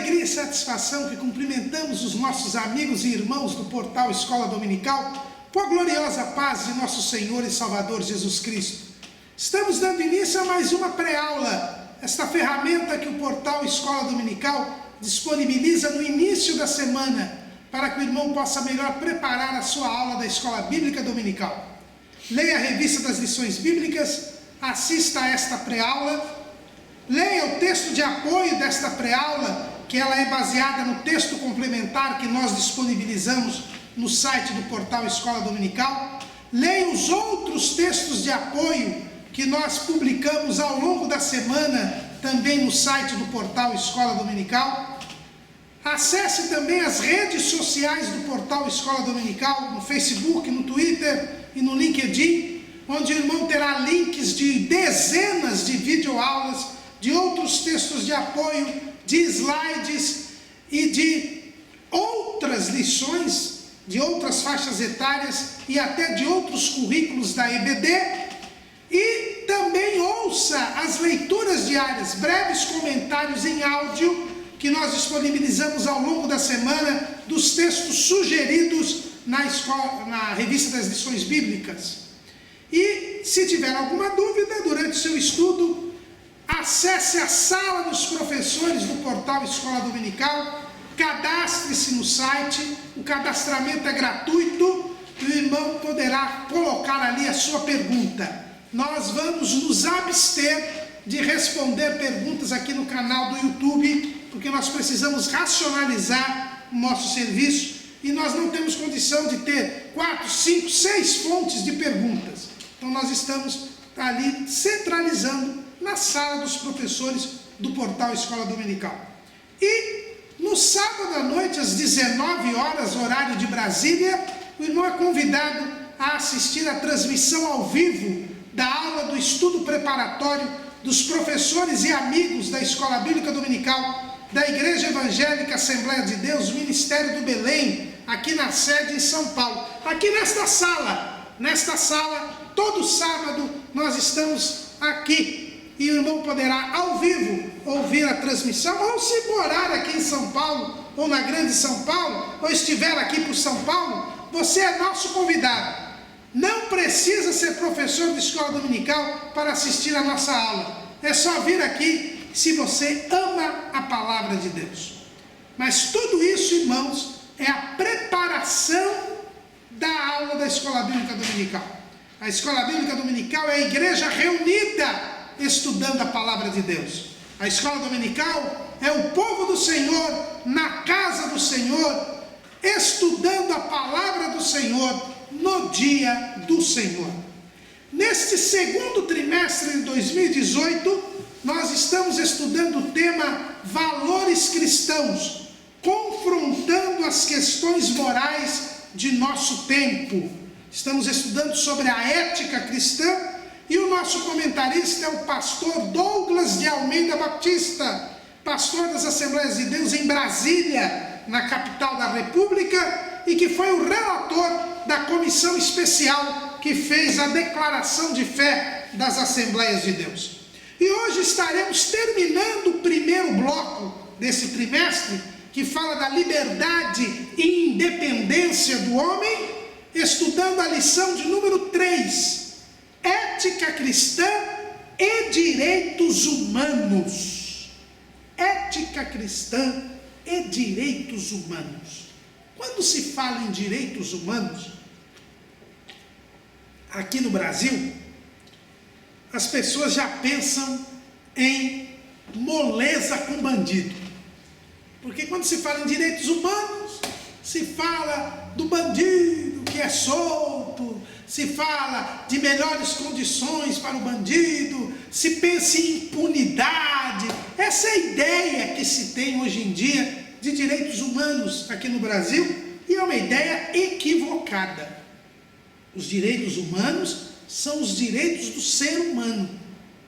alegria e satisfação que cumprimentamos os nossos amigos e irmãos do portal Escola Dominical com a gloriosa paz de nosso Senhor e Salvador Jesus Cristo. Estamos dando início a mais uma pré-aula, esta ferramenta que o portal Escola Dominical disponibiliza no início da semana para que o irmão possa melhor preparar a sua aula da Escola Bíblica Dominical. Leia a revista das lições bíblicas, assista a esta pré-aula, leia o texto de apoio desta pré-aula, que ela é baseada no texto complementar que nós disponibilizamos no site do portal Escola Dominical. Leia os outros textos de apoio que nós publicamos ao longo da semana, também no site do portal Escola Dominical. Acesse também as redes sociais do portal Escola Dominical, no Facebook, no Twitter e no LinkedIn, onde o irmão terá links de dezenas de videoaulas, de outros textos de apoio, de slides e de outras lições, de outras faixas etárias e até de outros currículos da EBD. E também ouça as leituras diárias, breves comentários em áudio que nós disponibilizamos ao longo da semana dos textos sugeridos na revista das lições bíblicas. E se tiver alguma dúvida durante o seu estudo, acesse a sala dos professores do portal Escola Dominical, cadastre-se no site, o cadastramento é gratuito e o irmão poderá colocar ali a sua pergunta. Nós vamos nos abster de responder perguntas aqui no canal do YouTube, porque nós precisamos racionalizar o nosso serviço e nós não temos condição de ter 4, 5, 6 fontes de perguntas. Então nós estamos ali centralizando na sala dos professores do portal Escola Dominical. E no sábado à noite, às 19 horas, horário de Brasília, o irmão é convidado a assistir à transmissão ao vivo da aula do estudo preparatório dos professores e amigos da Escola Bíblica Dominical da Igreja Evangélica Assembleia de Deus, Ministério do Belém, aqui na sede em São Paulo. Aqui nesta sala, todo sábado nós estamos aqui e o irmão poderá ao vivo ouvir a transmissão, ou se morar aqui em São Paulo, ou na Grande São Paulo, ou estiver aqui por São Paulo, você é nosso convidado. Não precisa ser professor de escola dominical para assistir a nossa aula. É só vir aqui se você ama a palavra de Deus. Mas tudo isso, irmãos, é a preparação da aula da Escola Bíblica Dominical. A Escola Bíblica Dominical é a igreja reunida estudando a palavra de Deus. A Escola Dominical é o povo do Senhor na casa do Senhor, estudando a palavra do Senhor no dia do Senhor. Neste segundo trimestre de 2018, nós estamos estudando o tema Valores Cristãos, confrontando as questões morais de nosso tempo. Estamos estudando sobre a ética cristã e o nosso comentarista é o pastor Douglas de Almeida Batista, pastor das Assembleias de Deus em Brasília, na capital da República, e que foi o relator da comissão especial que fez a declaração de fé das Assembleias de Deus. E hoje estaremos terminando o primeiro bloco desse trimestre, que fala da liberdade e independência do homem, estudando a lição de número 3, ética cristã e direitos humanos. Ética cristã e direitos humanos. Quando se fala em direitos humanos, aqui no Brasil, as pessoas já pensam em moleza com bandido. Porque quando se fala em direitos humanos, se fala do bandido que é solto, se fala de melhores condições para o bandido, se pensa em impunidade. Essa é a ideia que se tem hoje em dia de direitos humanos aqui no Brasil, e é uma ideia equivocada. Os direitos humanos são os direitos do ser humano.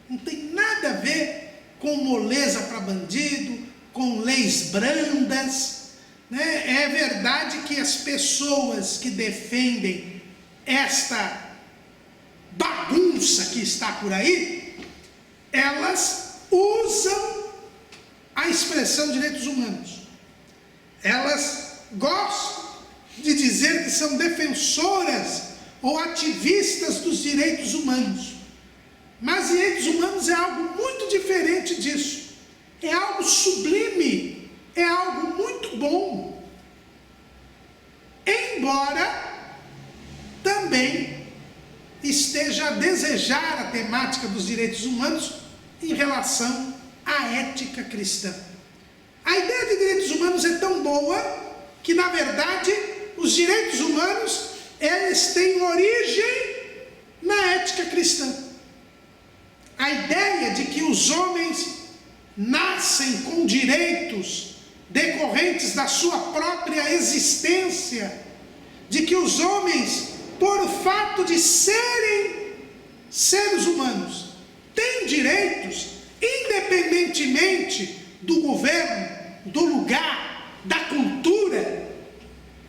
Não tem nada a ver com moleza para bandido, com leis brandas, né? É verdade que as pessoas que defendem esta bagunça que está por aí, elas usam a expressão direitos humanos. Elas gostam de dizer que são defensoras ou ativistas dos direitos humanos. Mas direitos humanos é algo muito diferente disso. É algo sublime, é algo muito bom. Embora também esteja a desejar a temática dos direitos humanos em relação à ética cristã. A ideia de direitos humanos é tão boa que, na verdade, os direitos humanos, eles têm origem na ética cristã. A ideia de que os homens nascem com direitos decorrentes da sua própria existência, de que os homens, por fato de serem seres humanos, têm direitos independentemente do governo, do lugar, da cultura,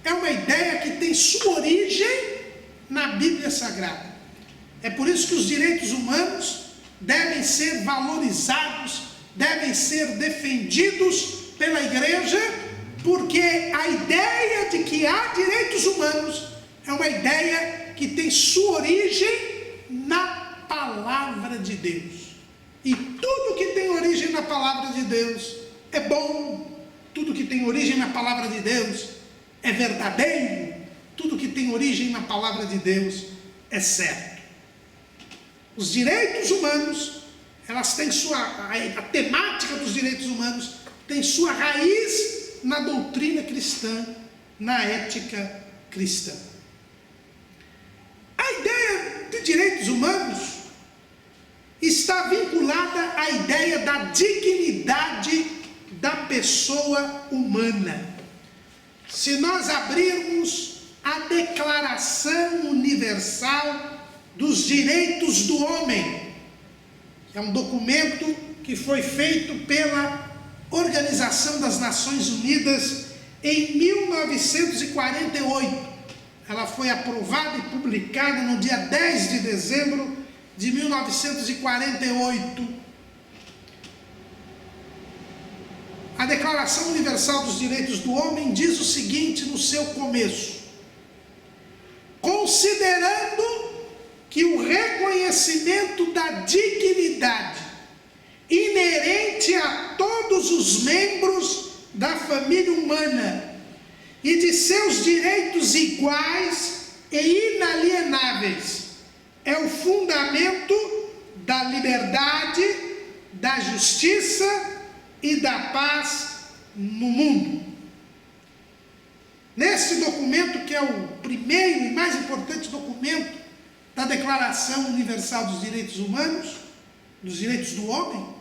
é uma ideia que tem sua origem na Bíblia Sagrada. É por isso que os direitos humanos devem ser valorizados, devem ser defendidos pela igreja, porque a ideia de que há direitos humanos é uma ideia que tem sua origem na palavra de Deus. E tudo que tem origem na palavra de Deus é bom, tudo que tem origem na palavra de Deus é verdadeiro, tudo que tem origem na palavra de Deus é certo. Os direitos humanos, elas têm a temática dos direitos humanos tem sua raiz na doutrina cristã, na ética cristã. A ideia de direitos humanos está vinculada à ideia da dignidade da pessoa humana. Se nós abrirmos a Declaração Universal dos Direitos do Homem, que é um documento que foi feito pela Organização das Nações Unidas em 1948. Ela foi aprovada e publicada no dia 10 de dezembro de 1948. A Declaração Universal dos Direitos do Homem diz o seguinte no seu começo: considerando que o reconhecimento da dignidade inerente a todos os membros da família humana e de seus direitos iguais e inalienáveis é o fundamento da liberdade, da justiça e da paz no mundo. Nesse documento, que é o primeiro e mais importante documento da Declaração Universal dos Direitos Humanos, dos Direitos do Homem,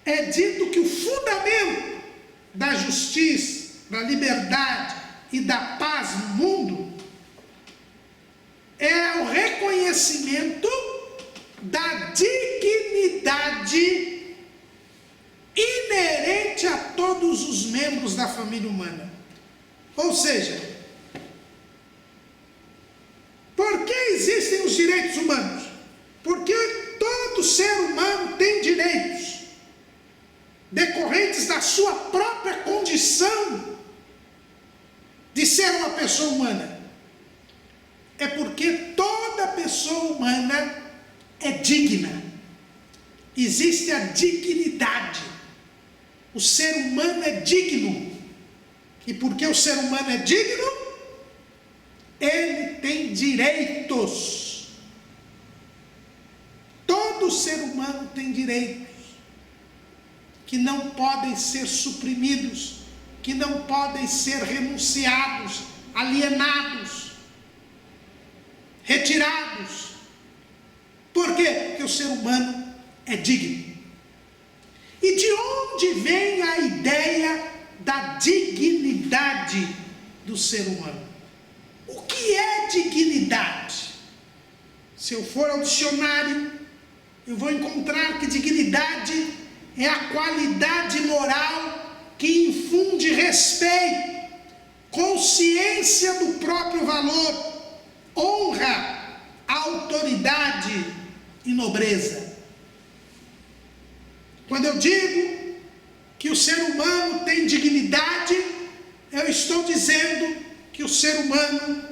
é dito que o fundamento da justiça, da liberdade e da paz no mundo é o reconhecimento da dignidade inerente a todos os membros da família humana. Ou seja, por que existem os direitos humanos? Porque todo ser humano tem direitos decorrentes da sua própria condição de ser uma pessoa humana. É porque toda pessoa humana é digna. Existe a dignidade. O ser humano é digno. E porque o ser humano é digno, ele tem direitos. Todo ser humano tem direitos que não podem ser suprimidos, que não podem ser renunciados, alienados, retirados. Por quê? Porque o ser humano é digno. E de onde vem a ideia da dignidade do ser humano? O que é dignidade? Se eu for ao dicionário, eu vou encontrar que dignidade é a qualidade moral que infunde respeito, consciência do próprio valor, honra, autoridade e nobreza. Quando eu digo que o ser humano tem dignidade, eu estou dizendo que o ser humano,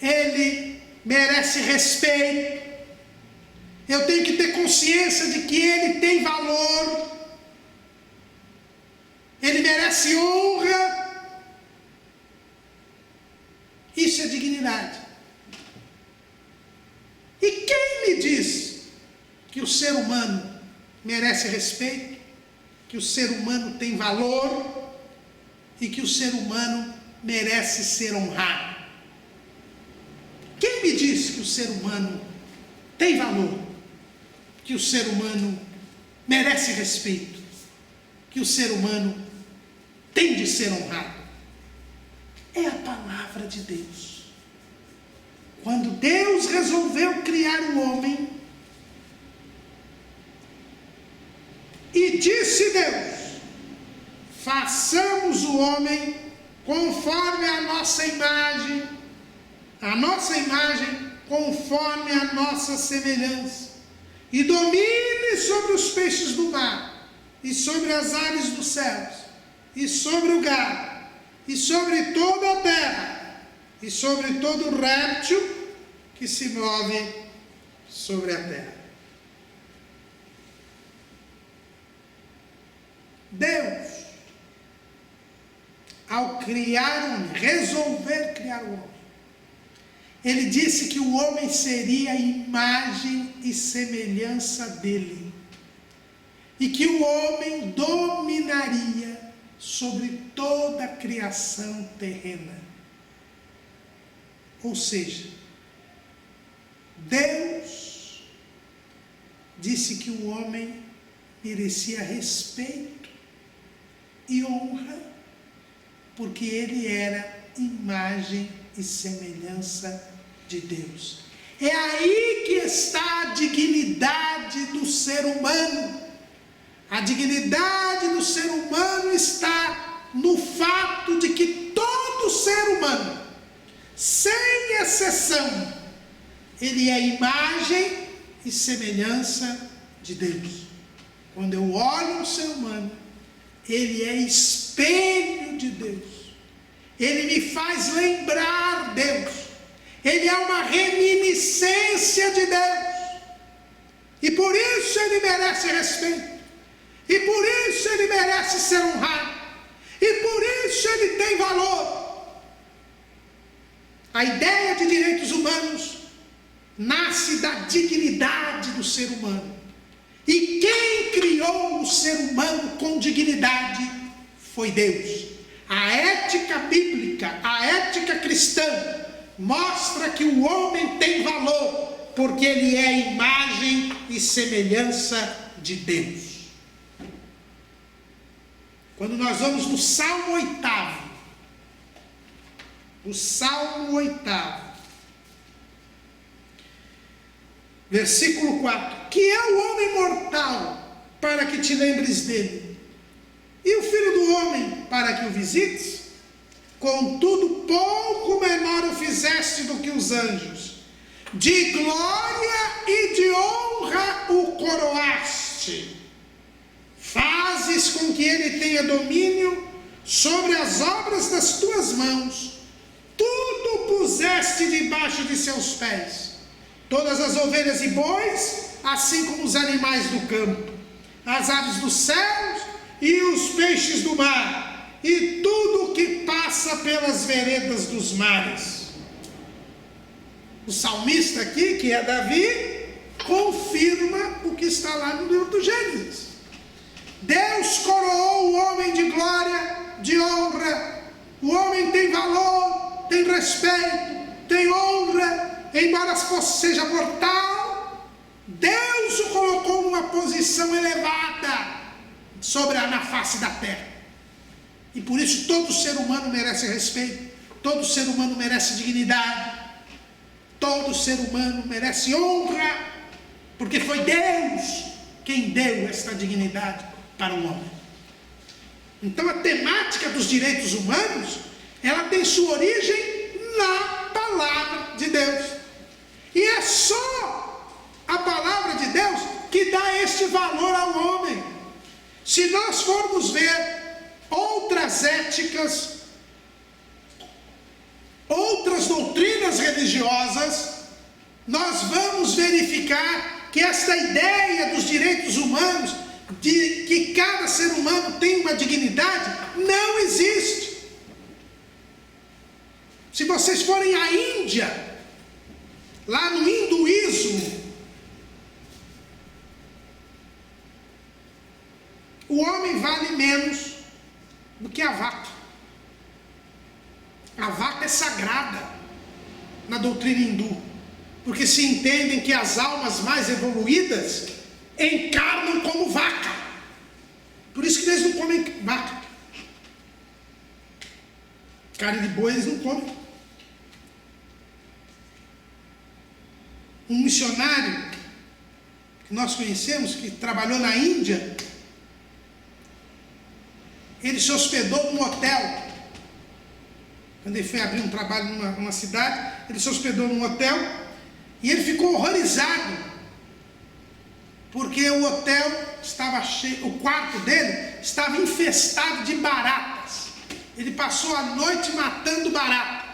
ele merece respeito. Eu tenho que ter consciência de que ele tem valor, ele merece honra. Isso é dignidade. E quem me diz que o ser humano merece respeito, que o ser humano tem valor e que o ser humano merece ser honrado? Quem me diz que o ser humano tem valor, que o ser humano merece respeito, que o ser humano tem de ser honrado? É a palavra de Deus. Quando Deus resolveu criar o homem, e disse Deus: façamos o homem conforme a nossa imagem conforme a nossa semelhança, e domine sobre os peixes do mar, e sobre as aves dos céus, e sobre o gado, e sobre toda a terra, e sobre todo réptil que se move sobre a terra. Deus, ao criar o homem, resolver criar o homem, ele disse que o homem seria a imagem e semelhança dele, e que o homem dominaria sobre toda a criação terrena. Ou seja, Deus disse que o homem merecia respeito e honra, porque ele era imagem e semelhança de Deus. É aí que está a dignidade do ser humano. A dignidade do ser humano está no fato de que todo ser humano, sem exceção, ele é imagem e semelhança de Deus. Quando eu olho um ser humano, ele é espelho de Deus. Ele me faz lembrar Deus. Ele é uma reminiscência de Deus. E por isso ele merece respeito. E por isso ele merece ser honrado. E por isso ele tem valor. A ideia de direitos humanos nasce da dignidade do ser humano. E quem criou o ser humano com dignidade foi Deus. A ética bíblica, a ética cristã, mostra que o homem tem valor, porque ele é imagem e semelhança de Deus. Quando nós vamos no Salmo 8, o Salmo 8, versículo 4: que é o homem mortal para que te lembres dele, e o filho do homem para que o visites? Contudo, pouco menor o fizeste do que os anjos, de glória e de honra o coroaste. Fazes com que ele tenha domínio sobre as obras das tuas mãos, tudo puseste debaixo de seus pés, todas as ovelhas e bois, assim como os animais do campo, as aves dos céus e os peixes do mar, e tudo que passa pelas veredas dos mares. O salmista aqui, que é Davi, confirma o que está lá no livro do Gênesis. Deus coroou o homem de glória, de honra. O homem tem valor, tem respeito, tem honra, embora seja mortal. Deus o colocou numa posição elevada na face da terra. E por isso todo ser humano merece respeito, todo ser humano merece dignidade, todo ser humano merece honra, porque foi Deus quem deu esta dignidade para o homem. Então a temática dos direitos humanos, ela tem sua origem na palavra de Deus. E é só a palavra de Deus que dá este valor ao homem. Se nós formos ver outras éticas, outras doutrinas religiosas, nós vamos verificar que esta ideia dos direitos humanos, de que cada ser humano tem uma dignidade, não existe. Se vocês forem à Índia, lá no hinduísmo, o homem vale menos do que a vaca. A vaca é sagrada na doutrina hindu, porque se entendem que as almas mais evoluídas encarnam como vaca. Por isso que eles não comem vaca. Carne de boi eles não comem. Um missionário que nós conhecemos, que trabalhou na Índia, ele se hospedou num hotel. Quando ele foi abrir um trabalho numa cidade, ele se hospedou num hotel e ele ficou horrorizado, porque o hotel estava cheio, o quarto dele estava infestado de baratas. Ele passou a noite matando barata.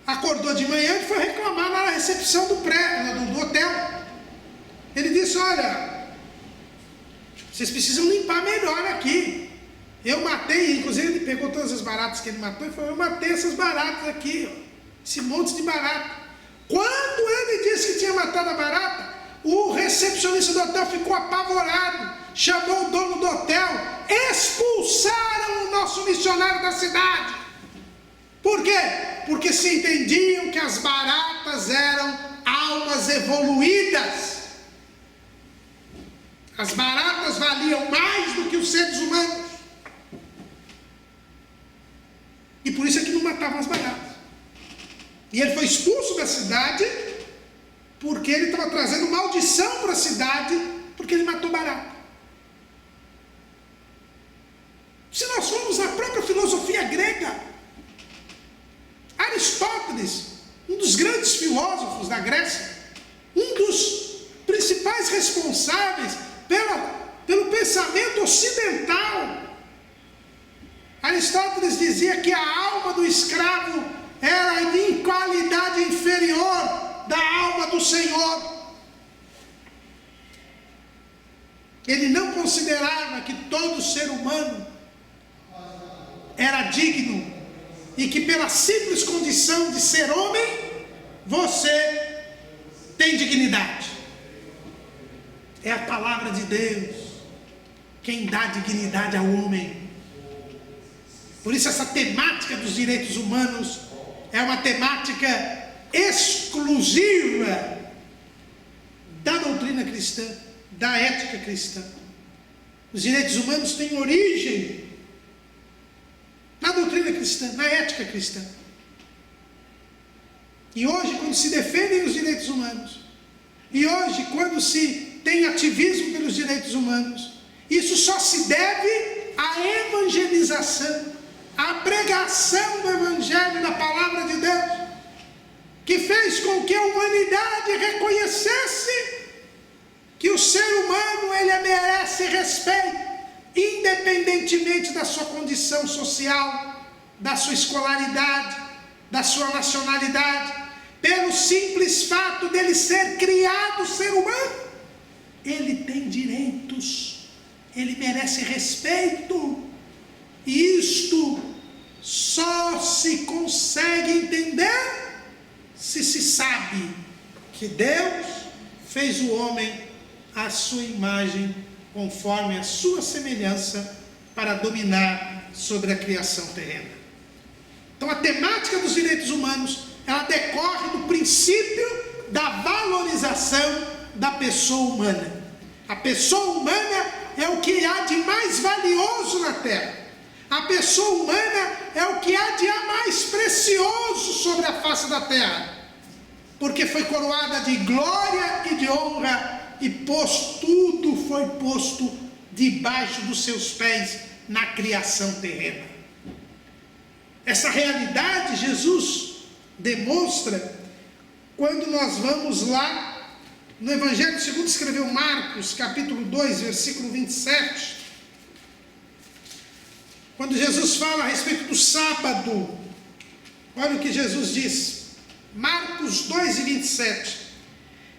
Acordou de manhã e foi reclamar na recepção do hotel. Ele disse: olha, vocês precisam limpar melhor aqui. Eu matei, inclusive ele pegou todas as baratas que ele matou e falou: eu matei essas baratas aqui, ó, esse monte de barata. Quando ele disse que tinha matado a barata, o recepcionista do hotel ficou apavorado, chamou o dono do hotel, expulsaram o nosso missionário da cidade. Por quê? Porque se entendiam que as baratas eram almas evoluídas. As baratas valiam mais do que os seres humanos. E por isso é que não matavam as baratas. E ele foi expulso da cidade porque ele estava trazendo maldição para a cidade, porque ele matou barata. Se nós formos na própria filosofia grega, Aristóteles, um dos grandes filósofos da Grécia, um dos principais responsáveis pelo pensamento ocidental, Aristóteles dizia que a alma do escravo era em qualidade inferior da alma do Senhor. Ele não considerava que todo ser humano era digno e que pela simples condição de ser homem, você tem dignidade. É a palavra de Deus quem dá dignidade ao homem. Por isso essa temática dos direitos humanos é uma temática exclusiva da doutrina cristã, da ética cristã. Os direitos humanos têm origem na doutrina cristã, na ética cristã. E hoje, quando se defendem os direitos humanos, e hoje, quando se tem ativismo pelos direitos humanos, isso só se deve à evangelização, à pregação do Evangelho, da Palavra de Deus, que fez com que a humanidade reconhecesse que o ser humano, ele merece respeito, independentemente da sua condição social, da sua escolaridade, da sua nacionalidade, pelo simples fato dele ser criado ser humano, ele tem direitos, ele merece respeito. E isto só se consegue entender se sabe que Deus fez o homem à sua imagem, conforme a sua semelhança, para dominar sobre a criação terrena. Então a temática dos direitos humanos, ela decorre do princípio da valorização da pessoa humana. A pessoa humana é o que há de mais valioso na terra. A pessoa humana é o que há de mais precioso sobre a face da terra, porque foi coroada de glória e de honra, e tudo foi posto debaixo dos seus pés na criação terrena. Essa realidade Jesus demonstra quando nós vamos lá no Evangelho segundo escreveu Marcos, capítulo 2, versículo 27, quando Jesus fala a respeito do sábado, olha o que Jesus diz, Marcos 2 e 27,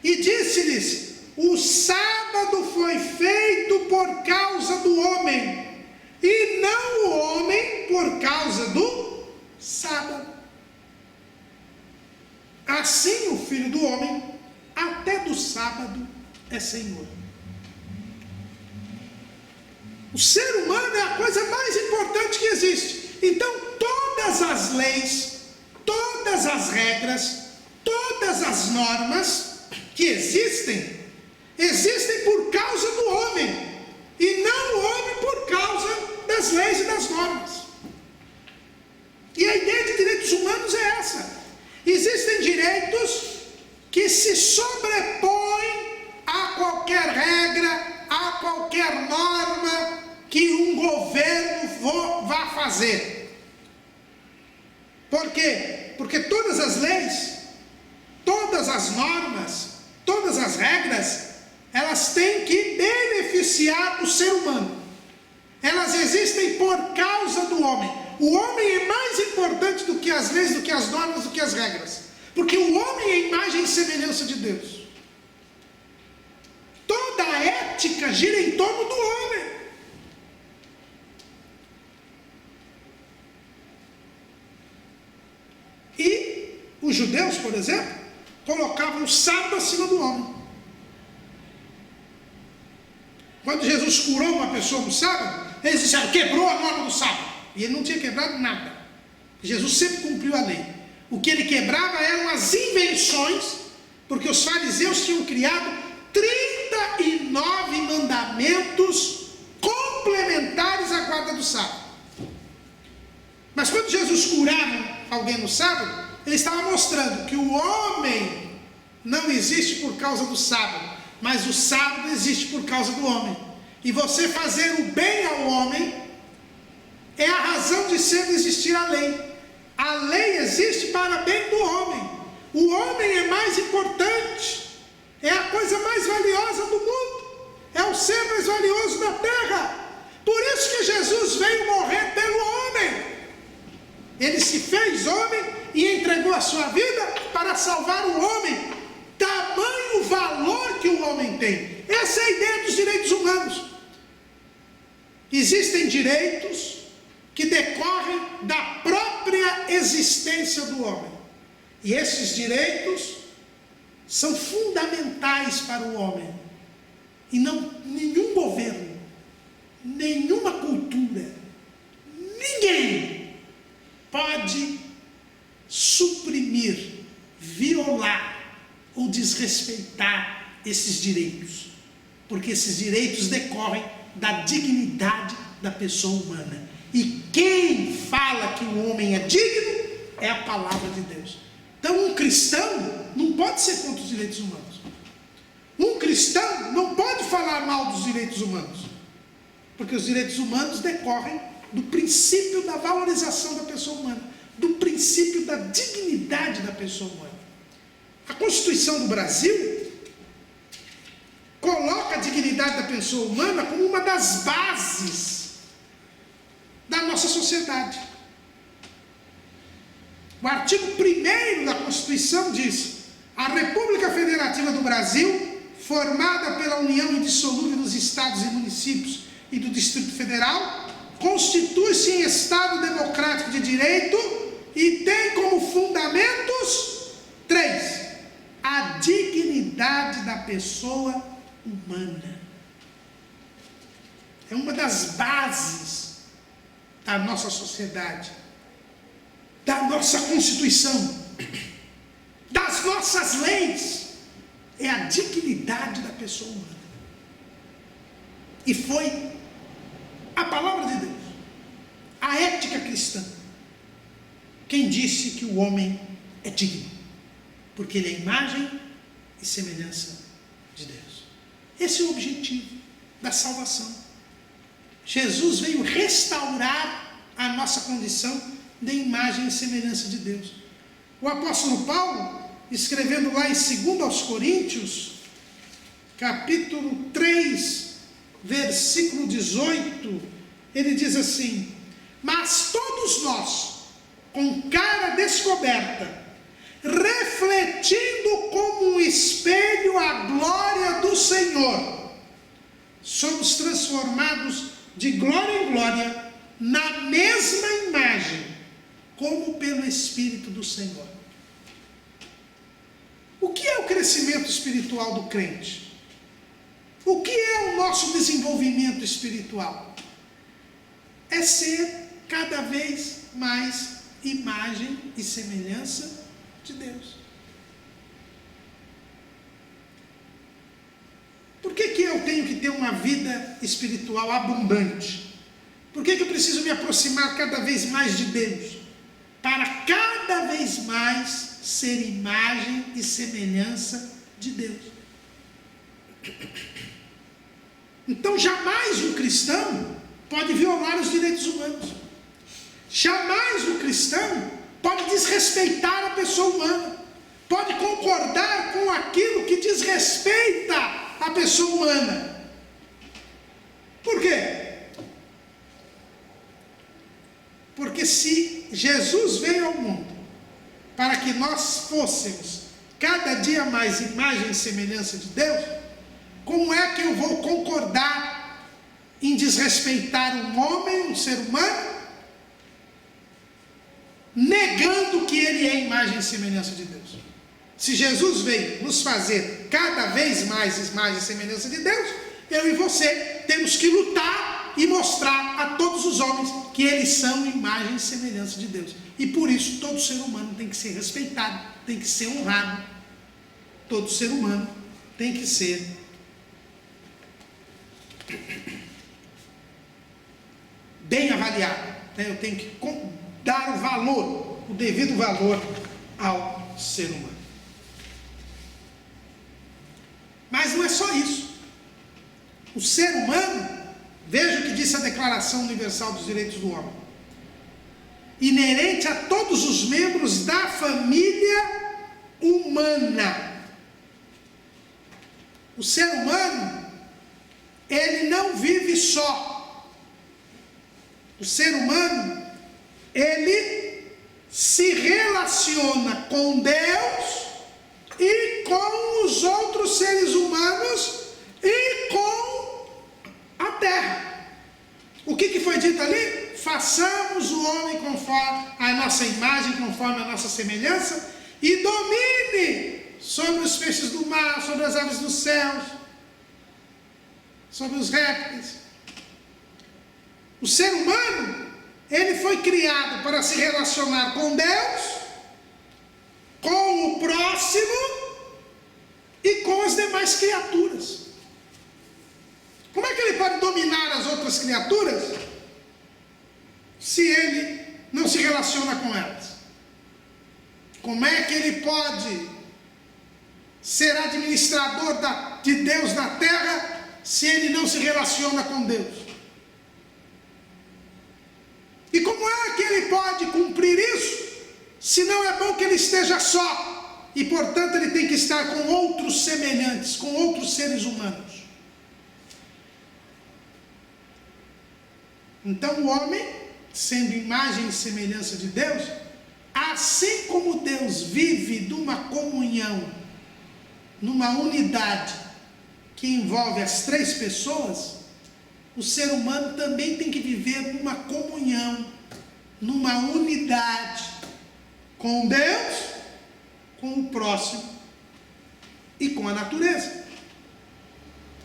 e disse-lhes, o sábado foi feito por causa do homem, e não o homem por causa do sábado. Assim o Filho do Homem, até do sábado, é Senhor. O ser humano é a coisa mais importante que existe. Então todas as leis, todas as regras, todas as normas que existem por causa do homem, e não o homem por causa das leis e das normas. E a ideia de direitos humanos é essa. Existem direitos que se sobrepõem a qualquer regra, a qualquer norma que um governo vá fazer. Por quê? Porque todas as leis, todas as normas, todas as regras, elas têm que beneficiar o ser humano. Elas existem por causa do homem. O homem é mais importante do que as leis, do que as normas, do que as regras. Porque o homem é a imagem e semelhança de Deus. Toda a ética gira em torno do homem. E os judeus, por exemplo, colocavam o sábado acima do homem. Quando Jesus curou uma pessoa no sábado, eles disseram, quebrou a norma do sábado. E ele não tinha quebrado nada. Jesus sempre cumpriu a lei. O que ele quebrava eram as invenções, porque os fariseus tinham criado 39 mandamentos complementares à guarda do sábado. Mas quando Jesus curava alguém no sábado, ele estava mostrando que o homem não existe por causa do sábado, mas o sábado existe por causa do homem. E você fazer o bem ao homem é a razão de ser de existir a lei. A lei existe para bem do homem. O homem é mais importante, é a coisa mais valiosa do mundo, é o ser mais valioso da terra. Por isso que Jesus veio morrer pelo homem. Ele se fez homem e entregou a sua vida para salvar o homem. Tamanho valor que o homem tem. Essa é a ideia dos direitos humanos. Existem direitos que decorrem da própria existência do homem. E esses direitos são fundamentais para o homem. E não nenhum governo, nenhuma cultura, ninguém pode suprimir, violar ou desrespeitar esses direitos. Porque esses direitos decorrem da dignidade da pessoa humana. E quem fala que o homem é digno é a palavra de Deus. Então um cristão não pode ser contra os direitos humanos. Um cristão não pode falar mal dos direitos humanos. Porque os direitos humanos decorrem do princípio da valorização da pessoa humana, do princípio da dignidade da pessoa humana. A Constituição do Brasil coloca a dignidade da pessoa humana como uma das bases da nossa sociedade. O artigo 1º da Constituição diz: a República Federativa do Brasil, formada pela união indissolúvel dos estados e municípios e do Distrito Federal, constitui-se em Estado democrático de direito e tem como fundamentos 3. A dignidade da pessoa humana. É uma das bases da nossa sociedade, da nossa Constituição, das nossas leis, é a dignidade da pessoa humana. E foi a palavra de Deus, a ética cristã, quem disse que o homem é digno, porque ele é imagem e semelhança de Deus. Esse é o objetivo da salvação. Jesus veio restaurar a nossa condição de imagem e semelhança de Deus. O apóstolo Paulo, escrevendo lá em 2 aos Coríntios, capítulo 3, versículo 18, ele diz assim: mas todos nós, com cara descoberta, refletindo como um espelho a glória do Senhor, somos transformados de glória em glória, na mesma imagem, como pelo Espírito do Senhor. O que é o crescimento espiritual do crente? O que é o nosso desenvolvimento espiritual? É ser cada vez mais imagem e semelhança de Deus. Por que eu tenho que ter uma vida espiritual abundante? Por que eu preciso me aproximar cada vez mais de Deus? Para cada vez mais ser imagem e semelhança de Deus. Então jamais um cristão pode violar os direitos humanos. Jamais um cristão pode desrespeitar a pessoa humana. Pode concordar com aquilo que desrespeita a pessoa humana. Por quê? Porque se Jesus veio ao mundo para que nós fôssemos cada dia mais imagem e semelhança de Deus, como é que eu vou concordar em desrespeitar um homem, um ser humano, negando que ele é imagem e semelhança de Deus? Se Jesus veio nos fazer cada vez mais imagem e semelhança de Deus, eu e você temos que lutar e mostrar a todos os homens que eles são imagem e semelhança de Deus. E por isso todo ser humano tem que ser respeitado, tem que ser honrado. Todo ser humano tem que ser bem avaliado. Eu tenho que dar o valor, o devido valor ao ser humano. Mas não é só isso. O ser humano, veja o que disse a Declaração Universal dos Direitos do Homem: inerente a todos os membros da família humana. O ser humano, ele não vive só. O ser humano, ele se relaciona com Deus e com os outros seres humanos e com a terra. O que foi dito ali? Façamos o homem conforme a nossa imagem, conforme a nossa semelhança, e domine sobre os peixes do mar, sobre as aves dos céus, sobre os répteis. O ser humano, ele foi criado para se relacionar com Deus, com o próximo e com as demais criaturas. Como é que ele pode dominar as outras criaturas se ele não se relaciona com elas? Como é que ele pode ser administrador de Deus na terra se ele não se relaciona com Deus? E como é que ele pode cumprir isso se não é bom que ele esteja só? E portanto ele tem que estar com outros semelhantes, com outros seres humanos. Então o homem, sendo imagem e semelhança de Deus, assim como Deus vive numa comunhão, numa unidade que envolve as três pessoas, o ser humano também tem que viver numa comunhão, numa unidade com Deus, com o próximo e com a natureza.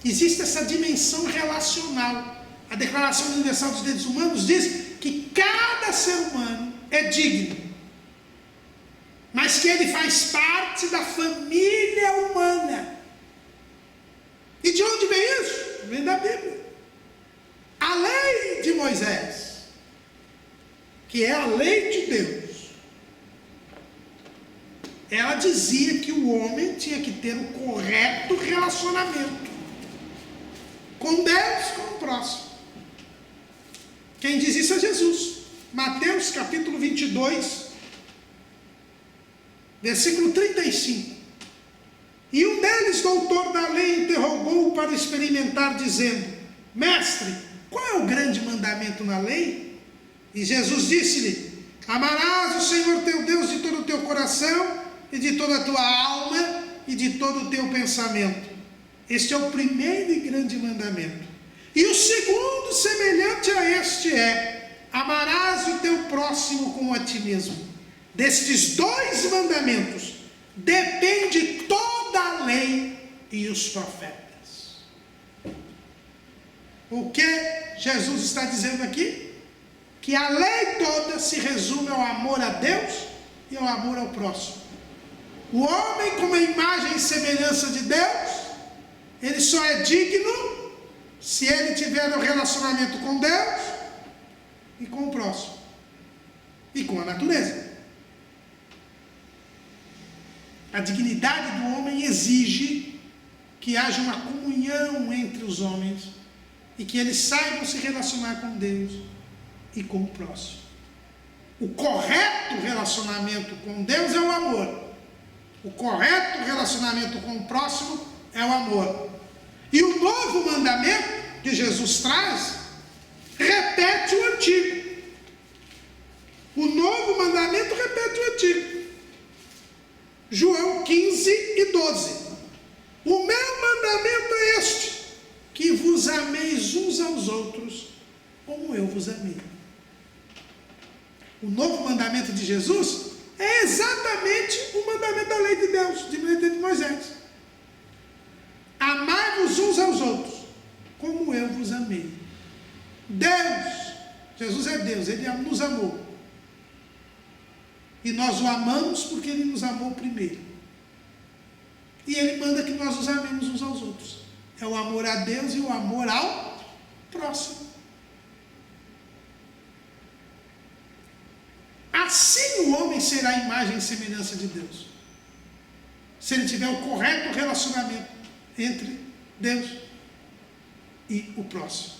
Existe essa dimensão relacional. A Declaração Universal dos Direitos Humanos diz que cada ser humano é digno, mas que ele faz parte da família humana. E de onde vem isso? Vem da Bíblia. A lei de Moisés, que é a lei de Deus, ela dizia que o homem tinha que ter um correto relacionamento com Deus, com o próximo. Quem diz isso é Jesus. Mateus capítulo 22, versículo 35. E um deles, doutor da lei, interrogou-o para experimentar, dizendo: Mestre, qual é o grande mandamento na lei? E Jesus disse-lhe: Amarás o Senhor teu Deus de todo o teu coração, e de toda a tua alma, e de todo o teu pensamento. Este é o primeiro e grande mandamento. E o segundo, semelhante a este, é: amarás o teu próximo como a ti mesmo. Destes dois mandamentos depende toda a lei e os profetas. O que Jesus está dizendo aqui? Que a lei toda se resume ao amor a Deus e ao amor ao próximo. O homem, como a imagem e semelhança de Deus, ele só é digno se ele tiver um relacionamento com Deus e com o próximo e com a natureza. A dignidade do homem exige que haja uma comunhão entre os homens e que eles saibam se relacionar com Deus e com o próximo. O correto relacionamento com Deus é o amor. O correto relacionamento com o próximo é o amor. E o novo mandamento que Jesus traz repete o antigo. O novo mandamento repete o antigo. João 15 e 12. O meu mandamento é este: que vos ameis uns aos outros, como eu vos amei. O novo mandamento de Jesus é exatamente o mandamento da lei de Deus, de Moisés. Amai-vos uns aos outros, como eu vos amei. Deus, Jesus é Deus, Ele nos amou. E nós o amamos porque Ele nos amou primeiro. E Ele manda que nós nos amemos uns aos outros. É o amor a Deus e o amor ao próximo. Assim o homem será a imagem e semelhança de Deus. Se ele tiver o correto relacionamento entre Deus e o próximo.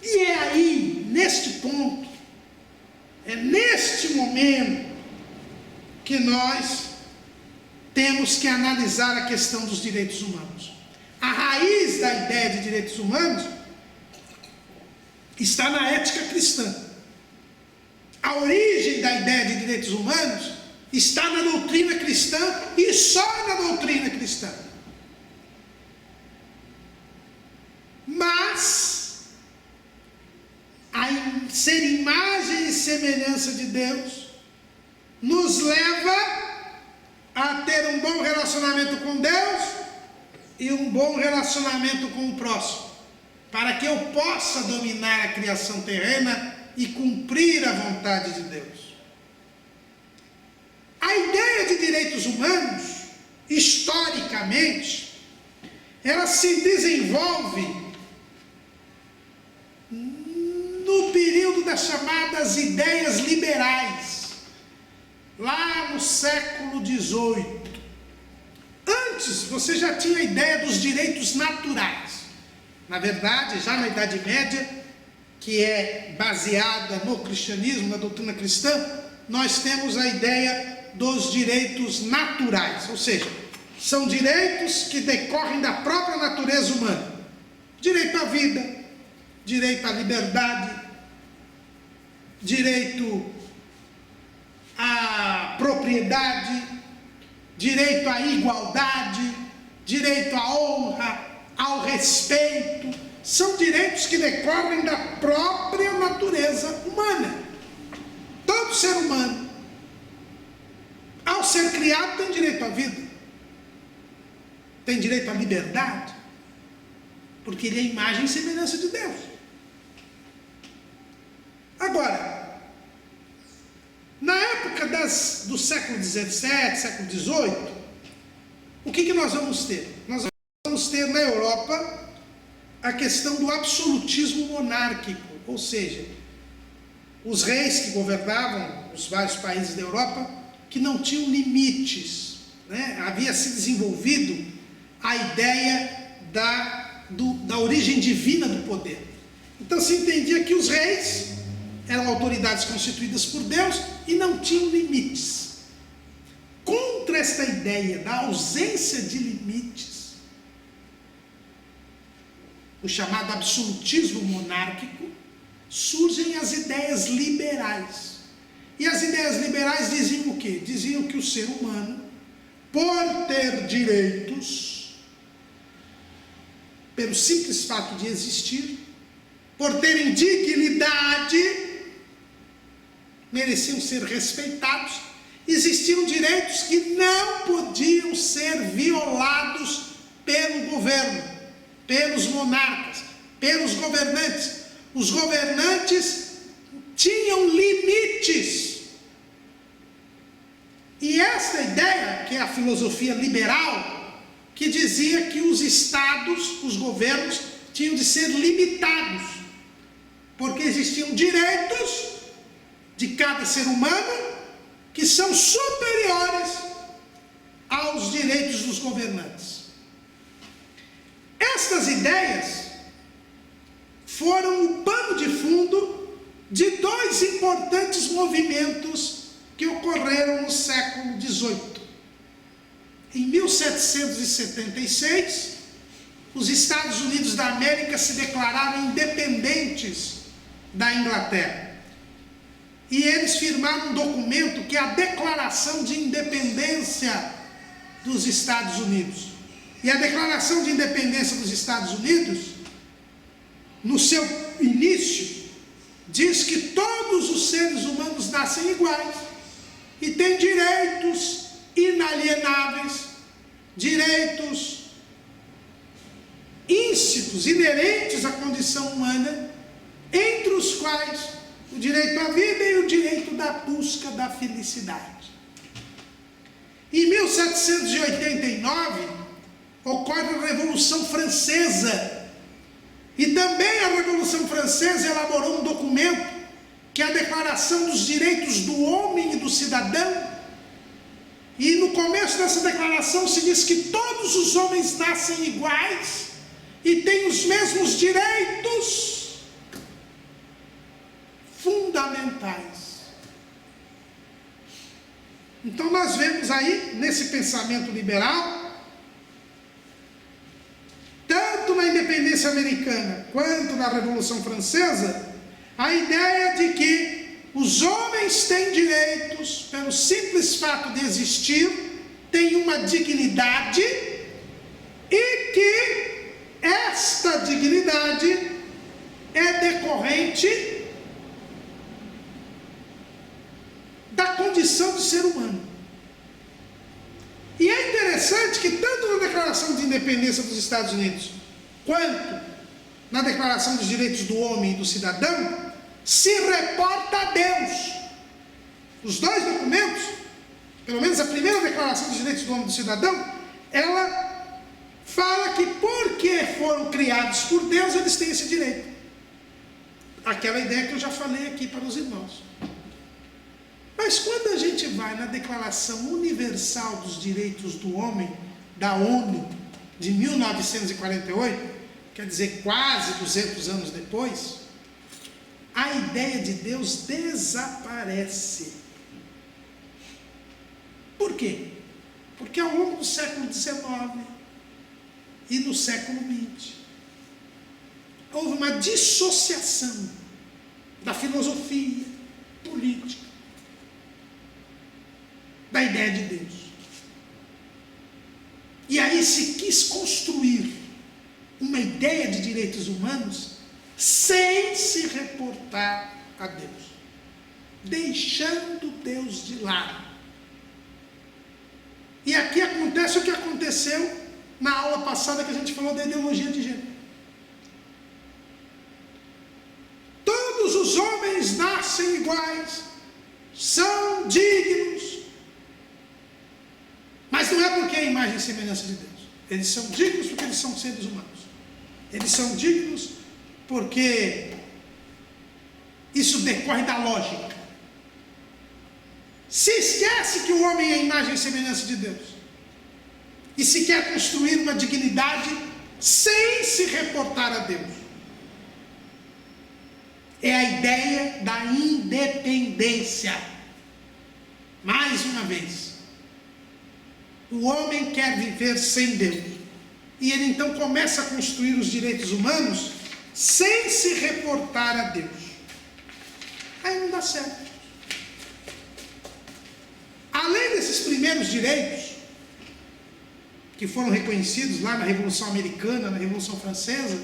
E é aí, neste ponto, é neste momento, que nós temos que analisar a questão dos direitos humanos. A raiz da ideia de direitos humanos está na ética cristã. A origem da ideia de direitos humanos está na doutrina cristã e só na doutrina cristã. Mas, a ser imagem e semelhança de Deus nos leva a ter um bom relacionamento com Deus e um bom relacionamento com o próximo, para que eu possa dominar a criação terrena e cumprir a vontade de Deus. A ideia de direitos humanos, historicamente, ela se desenvolve no período das chamadas ideias liberais, lá no século XVIII. Antes, você já tinha a ideia dos direitos naturais. Na verdade, já na Idade Média, que é baseada no cristianismo, na doutrina cristã, nós temos a ideia dos direitos naturais, ou seja, são direitos que decorrem da própria natureza humana. Direito à vida, direito à liberdade, direito à propriedade, direito à igualdade, direito à honra, ao respeito. São direitos que decorrem da própria natureza humana. Todo ser humano, ao ser criado, tem direito à vida, tem direito à liberdade, porque ele é a imagem e semelhança de Deus. Agora, na época do século XVII, século XVIII, o que nós vamos ter? Nós vamos ter na Europa a questão do absolutismo monárquico, ou seja, os reis que governavam os vários países da Europa, que não tinham limites, né? Havia se desenvolvido a ideia da origem divina do poder. Então se entendia que os reis eram autoridades constituídas por Deus e não tinham limites. Contra esta ideia da ausência de limites, limites. O chamado absolutismo monárquico, surgem as ideias liberais. E as ideias liberais diziam o quê? Diziam que o ser humano, por ter direitos, pelo simples fato de existir, por terem dignidade, mereciam ser respeitados. Existiam direitos que não podiam ser violados pelo governo, pelos monarcas, pelos governantes. Os governantes tinham limites. E essa ideia, que é a filosofia liberal, que dizia que os estados, os governos, tinham de ser limitados, porque existiam direitos de cada ser humano que são superiores aos direitos dos governantes. Estas ideias foram o pano de fundo de dois importantes movimentos que ocorreram no século XVIII. Em 1776, os Estados Unidos da América se declararam independentes da Inglaterra. E eles firmaram um documento que é a Declaração de Independência dos Estados Unidos. E a Declaração de Independência dos Estados Unidos, no seu início, diz que todos os seres humanos nascem iguais e têm direitos inalienáveis, direitos íncitos, inerentes à condição humana, entre os quais o direito à vida e o direito da busca da felicidade. Em 1789, ocorre a Revolução Francesa. E também a Revolução Francesa elaborou um documento, que é a Declaração dos Direitos do Homem e do Cidadão. E no começo dessa declaração se diz que todos os homens nascem iguais e têm os mesmos direitos fundamentais. Então nós vemos aí, nesse pensamento liberal, tanto na independência americana quanto na Revolução Francesa, a ideia de que os homens têm direitos pelo simples fato de existir, têm uma dignidade, e que esta dignidade é decorrente da condição de ser humano. E é interessante que tanto na Declaração de Independência dos Estados Unidos, quanto na Declaração dos Direitos do Homem e do Cidadão, se reporta a Deus. Os dois documentos, pelo menos a primeira Declaração dos Direitos do Homem e do Cidadão, ela fala que porque foram criados por Deus, eles têm esse direito. Aquela ideia que eu já falei aqui para os irmãos. Mas quando a gente vai na Declaração Universal dos Direitos do Homem, da ONU, de 1948, quer dizer, quase 200 anos depois, a ideia de Deus desaparece. Por quê? Porque ao longo do século XIX e no século XX, houve uma dissociação da filosofia política, da ideia de Deus. E aí se quis construir uma ideia de direitos humanos sem se reportar a Deus, deixando Deus de lado. E aqui acontece o que aconteceu na aula passada que a gente falou da ideologia de gênero. Todos os homens nascem iguais, são dignos, mas não é porque é a imagem e semelhança de Deus. Eles são dignos porque eles são seres humanos. Eles são dignos porque isso decorre da lógica. Se esquece que o homem é a imagem e semelhança de Deus, e se quer construir uma dignidade sem se reportar a Deus. É a ideia da independência. Mais uma vez, O homem quer viver sem Deus. E ele então começa a construir os direitos humanos sem se reportar a Deus. Aí não dá certo. Além desses primeiros direitos, que foram reconhecidos lá na Revolução Americana, na Revolução Francesa,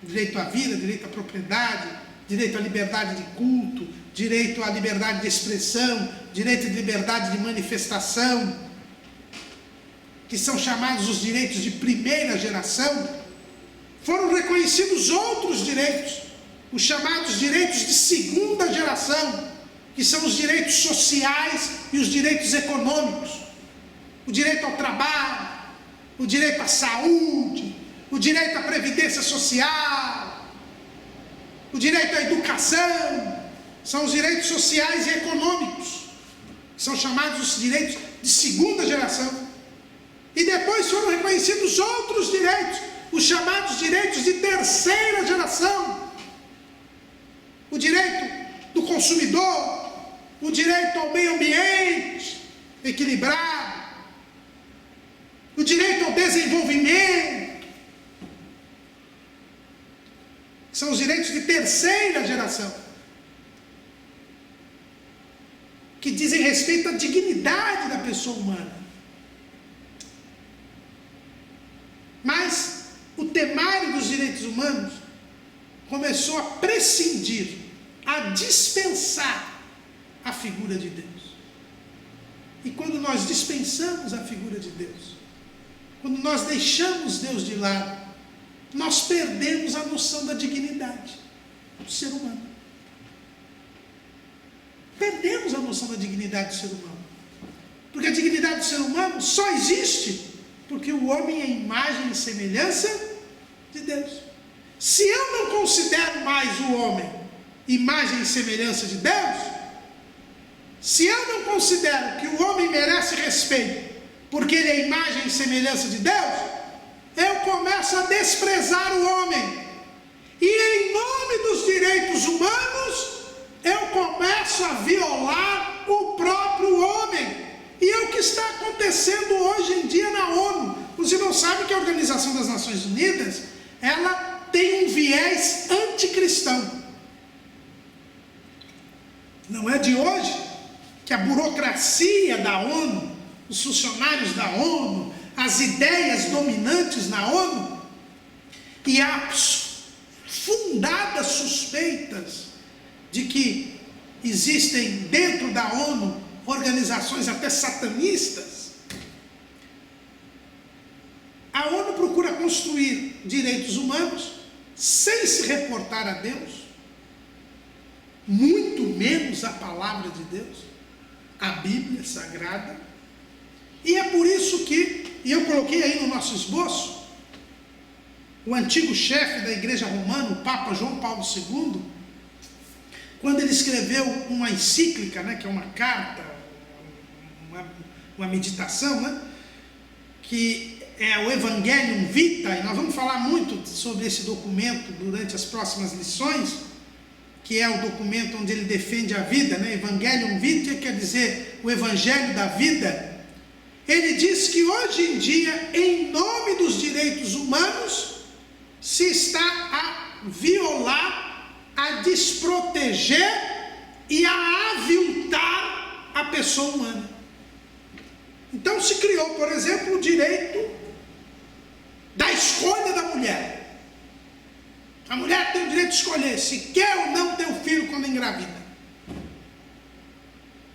direito à vida, direito à propriedade, direito à liberdade de culto, direito à liberdade de expressão, direito à liberdade de manifestação, que são chamados os direitos de primeira geração, foram reconhecidos outros direitos, os chamados direitos de segunda geração, que são os direitos sociais e os direitos econômicos, o direito ao trabalho, o direito à saúde, o direito à previdência social, o direito à educação, são os direitos sociais e econômicos, que são chamados os direitos de segunda geração. E depois foram reconhecidos outros direitos, os chamados direitos de terceira geração, o direito do consumidor, o direito ao meio ambiente equilibrado, o direito ao desenvolvimento, são os direitos de terceira geração, que dizem respeito à dignidade da pessoa humana. Mas o temário dos direitos humanos começou a prescindir, a dispensar a figura de Deus. E quando nós dispensamos a figura de Deus, quando nós deixamos Deus de lado, nós perdemos a noção da dignidade do ser humano. Perdemos a noção da dignidade do ser humano. Porque a dignidade do ser humano só existe porque o homem é imagem e semelhança de Deus. Se eu não considero mais o homem imagem e semelhança de Deus, se eu não considero que o homem merece respeito porque ele é imagem e semelhança de Deus, eu começo a desprezar o homem. E em nome dos direitos humanos, eu começo a violar o próprio homem. E é o que está acontecendo hoje em dia na ONU. Os irmãos sabem que a Organização das Nações Unidas, ela tem um viés anticristão. Não é de hoje que a burocracia da ONU, os funcionários da ONU, as ideias dominantes na ONU, e as fundadas suspeitas de que existem dentro da ONU organizações até satanistas, a ONU procura construir direitos humanos sem se reportar a Deus, muito menos a palavra de Deus, a Bíblia Sagrada. E é por isso que, e eu coloquei aí no nosso esboço, o antigo chefe da Igreja Romana, o Papa João Paulo II, quando ele escreveu uma encíclica, né, que é uma carta, uma meditação, né, que é o Evangelium Vitae, e nós vamos falar muito sobre esse documento durante as próximas lições, que é o documento onde ele defende a vida, né? Evangelium Vitae quer dizer o Evangelho da vida. Ele diz que hoje em dia, em nome dos direitos humanos, se está a violar, a desproteger e a aviltar a pessoa humana. Então se criou, por exemplo, o direito da escolha da mulher. A mulher tem o direito de escolher se quer ou não ter um filho quando engravida.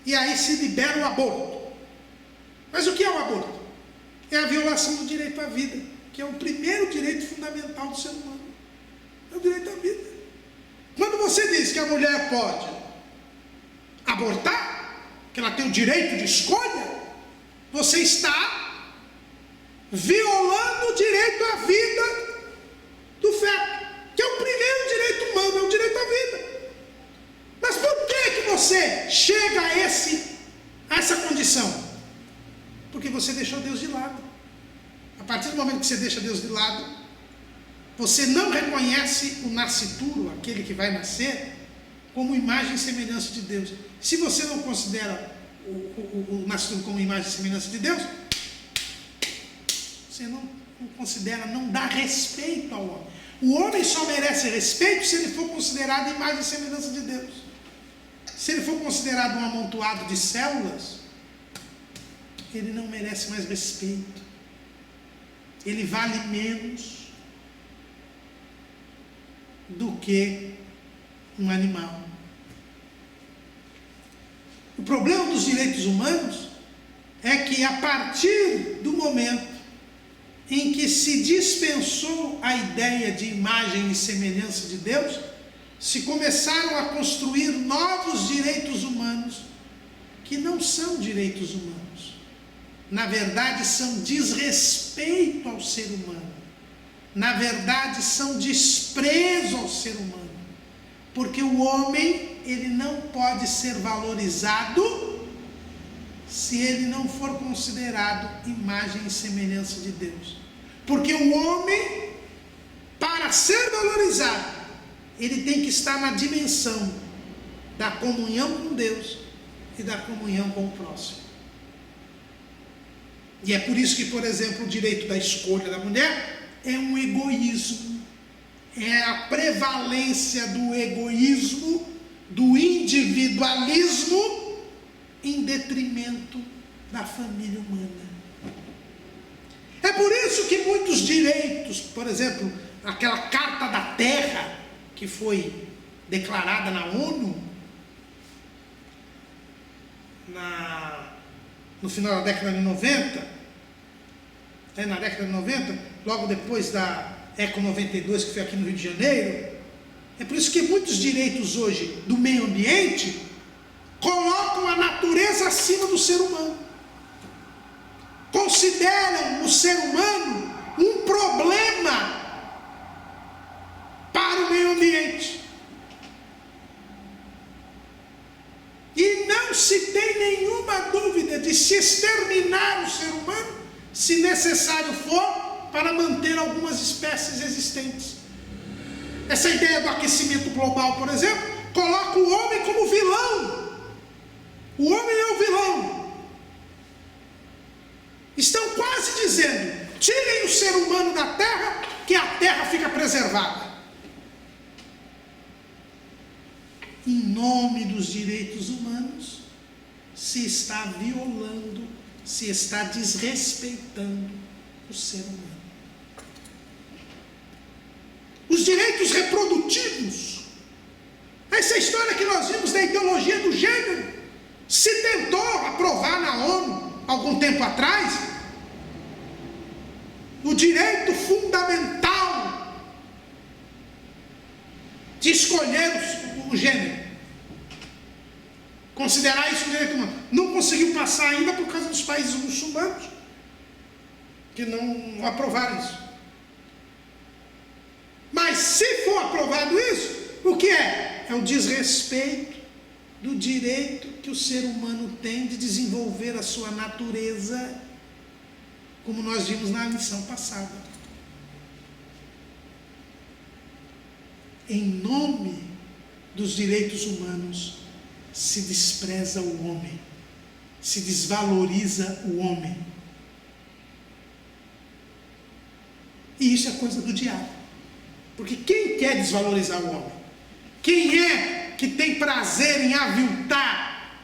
E aí se libera o aborto. Mas o que é o aborto? É a violação do direito à vida, que é o primeiro direito fundamental do ser humano. É o direito à vida. Quando você diz que a mulher pode abortar, que ela tem o direito de escolha, você está violando o direito à vida do feto, que é o primeiro direito humano, é o direito à vida. Mas por que você chega a essa condição? Porque você deixou Deus de lado. A partir do momento que você deixa Deus de lado, você não reconhece o nascituro, aquele que vai nascer, como imagem e semelhança de Deus. Se você não considera o nascido como imagem e semelhança de Deus, você não considera, não dá respeito ao homem. O homem só merece respeito se ele for considerado imagem e semelhança de Deus. Se ele for considerado um amontoado de células, ele não merece mais respeito. Ele vale menos do que um animal. O problema dos direitos humanos é que a partir do momento em que se dispensou a ideia de imagem e semelhança de Deus, se começaram a construir novos direitos humanos que não são direitos humanos. Na verdade, são desrespeito ao ser humano. Na verdade, são desprezo ao ser humano. Porque o homem, ele não pode ser valorizado se ele não for considerado imagem e semelhança de Deus. Porque o homem, para ser valorizado, ele tem que estar na dimensão da comunhão com Deus e da comunhão com o próximo. E é por isso que, por exemplo, o direito da escolha da mulher é um egoísmo. É a prevalência do egoísmo, do individualismo, em detrimento da família humana. É por isso que muitos direitos, por exemplo, aquela Carta da Terra, que foi declarada na ONU, no final da década de 90, na década de 90, logo depois da Eco 92, que foi aqui no Rio de Janeiro, é por isso que muitos direitos hoje do meio ambiente colocam a natureza acima do ser humano. Consideram o ser humano um problema para o meio ambiente. E não se tem nenhuma dúvida de se exterminar o ser humano, se necessário for, para manter algumas espécies existentes. Essa ideia do aquecimento global, por exemplo, coloca o homem como vilão. O homem é o vilão. Estão quase dizendo: tirem o ser humano da terra, que a terra fica preservada. Em nome dos direitos humanos, se está violando, se está desrespeitando o ser humano. Os direitos reprodutivos, essa história que nós vimos da ideologia do gênero, se tentou aprovar na ONU algum tempo atrás o direito fundamental de escolher o gênero, considerar isso um direito humano. Não conseguiu passar ainda por causa dos países muçulmanos, que não aprovaram isso. Mas se for aprovado isso, o que é? É o desrespeito do direito que o ser humano tem de desenvolver a sua natureza, como nós vimos na lição passada. Em nome dos direitos humanos, se despreza o homem, se desvaloriza o homem. E isso é coisa do diabo. Porque quem quer desvalorizar o homem? Quem é que tem prazer em aviltar,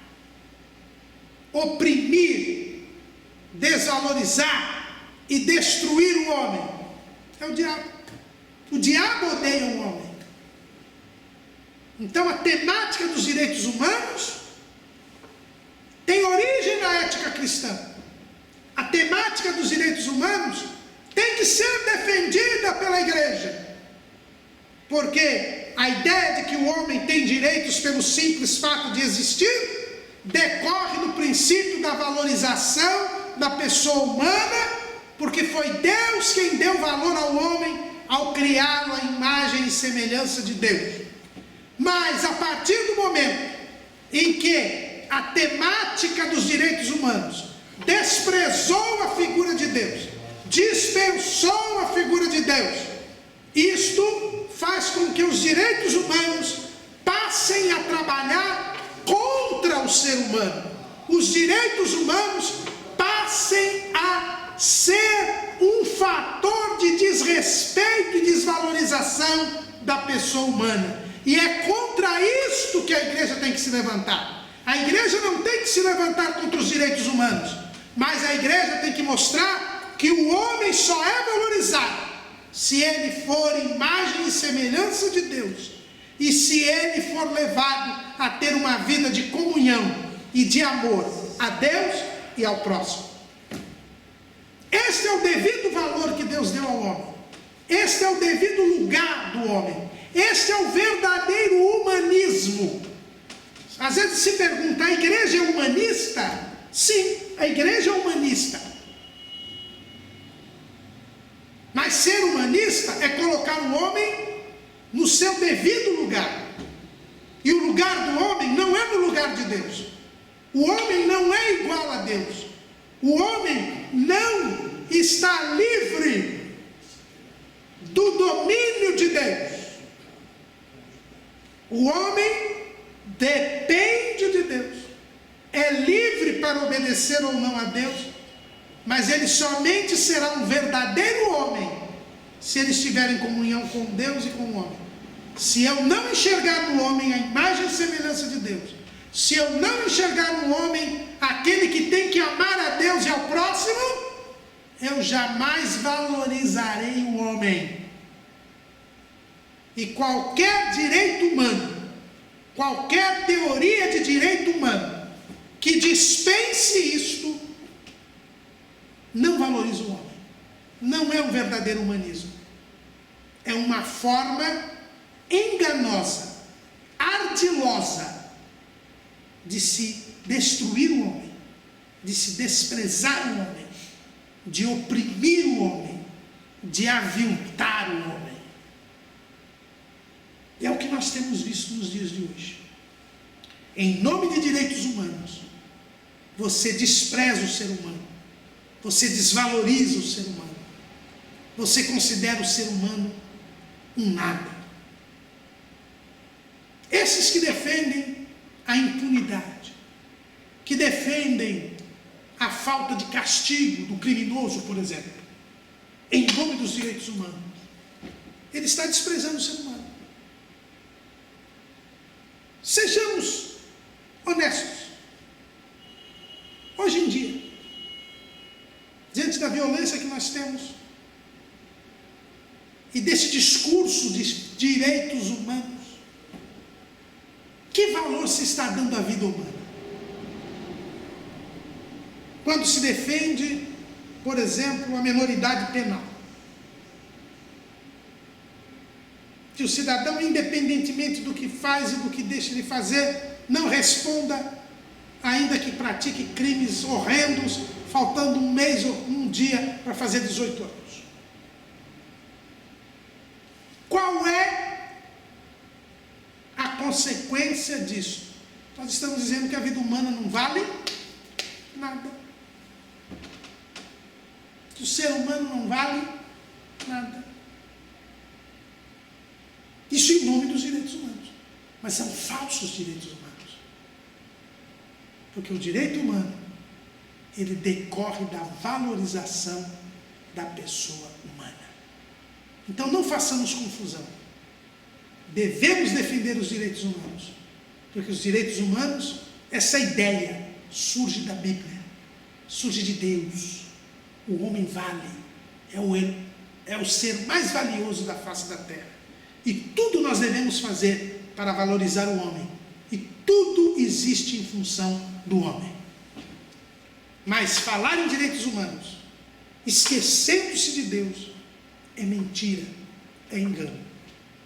oprimir, desvalorizar e destruir o homem? É o diabo. O diabo odeia o homem. Então a temática dos direitos humanos tem origem na ética cristã. A temática dos direitos humanos tem que ser defendida pela igreja. Porque a ideia de que o homem tem direitos pelo simples fato de existir decorre do princípio da valorização da pessoa humana, porque foi Deus quem deu valor ao homem ao criá-lo à imagem e semelhança de Deus. Mas a partir do momento em que a temática dos direitos humanos desprezou a figura de Deus, dispensou a figura de Deus, isto faz com que os direitos humanos passem a trabalhar contra o ser humano, os direitos humanos passem a ser um fator de desrespeito e desvalorização da pessoa humana. E é contra isto que a igreja tem que se levantar. A igreja não tem que se levantar contra os direitos humanos, mas a igreja tem que mostrar que o homem só é valorizado se ele for imagem e semelhança de Deus, e se ele for levado a ter uma vida de comunhão e de amor a Deus e ao próximo. Este é o devido valor que Deus deu ao homem. Este é o devido lugar do homem. Este é o verdadeiro humanismo. Às vezes se pergunta, a igreja é humanista? Sim, a igreja é humanista. Mas ser humanista é colocar o homem no seu devido lugar. E o lugar do homem não é no lugar de Deus. O homem não é igual a Deus. O homem não está livre do domínio de Deus. O homem depende de Deus. É livre para obedecer ou não a Deus, mas ele somente será um verdadeiro homem se ele estiver em comunhão com Deus e com o homem. Se eu não enxergar no homem a imagem e semelhança de Deus, se eu não enxergar no homem aquele que tem que amar a Deus e ao próximo, eu jamais valorizarei o homem. E qualquer direito humano, qualquer teoria de direito humano que dispense isto, não valoriza o homem. Não é um verdadeiro humanismo. É uma forma enganosa, ardilosa, de se destruir o homem, de se desprezar o homem, de oprimir o homem, de aviltar o homem. É o que nós temos visto nos dias de hoje. Em nome de direitos humanos, você despreza o ser humano, você desvaloriza o ser humano, você considera o ser humano um nada. Esses que defendem a impunidade, que defendem a falta de castigo do criminoso, por exemplo, em nome dos direitos humanos, ele está desprezando o ser humano. Sejamos honestos. Hoje em dia, diante da violência que nós temos e desse discurso de direitos humanos, que valor se está dando à vida humana? Quando se defende, por exemplo, a menoridade penal, que o cidadão, independentemente do que faz e do que deixa de fazer, não responda, ainda que pratique crimes horrendos, faltando um mês ou um dia para fazer 18 anos. Qual é a consequência disso? Nós estamos dizendo que a vida humana não vale nada. Que o ser humano não vale nada. Isso em nome dos direitos humanos. Mas são falsos direitos humanos. Porque o direito humano, ele decorre da valorização da pessoa humana. Então não façamos confusão. Devemos defender os direitos humanos. Porque os direitos humanos, essa ideia surge da Bíblia, surge de Deus. O homem vale, é o ser mais valioso da face da terra. E tudo nós devemos fazer para valorizar o homem. E tudo existe em função do homem. Mas falar em direitos humanos, esquecendo-se de Deus, é mentira, é engano.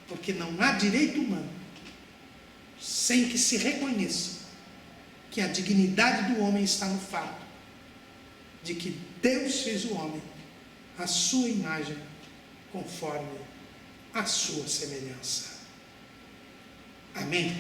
Porque não há direito humano sem que se reconheça que a dignidade do homem está no fato de que Deus fez o homem à sua imagem, conforme a sua semelhança. Amém?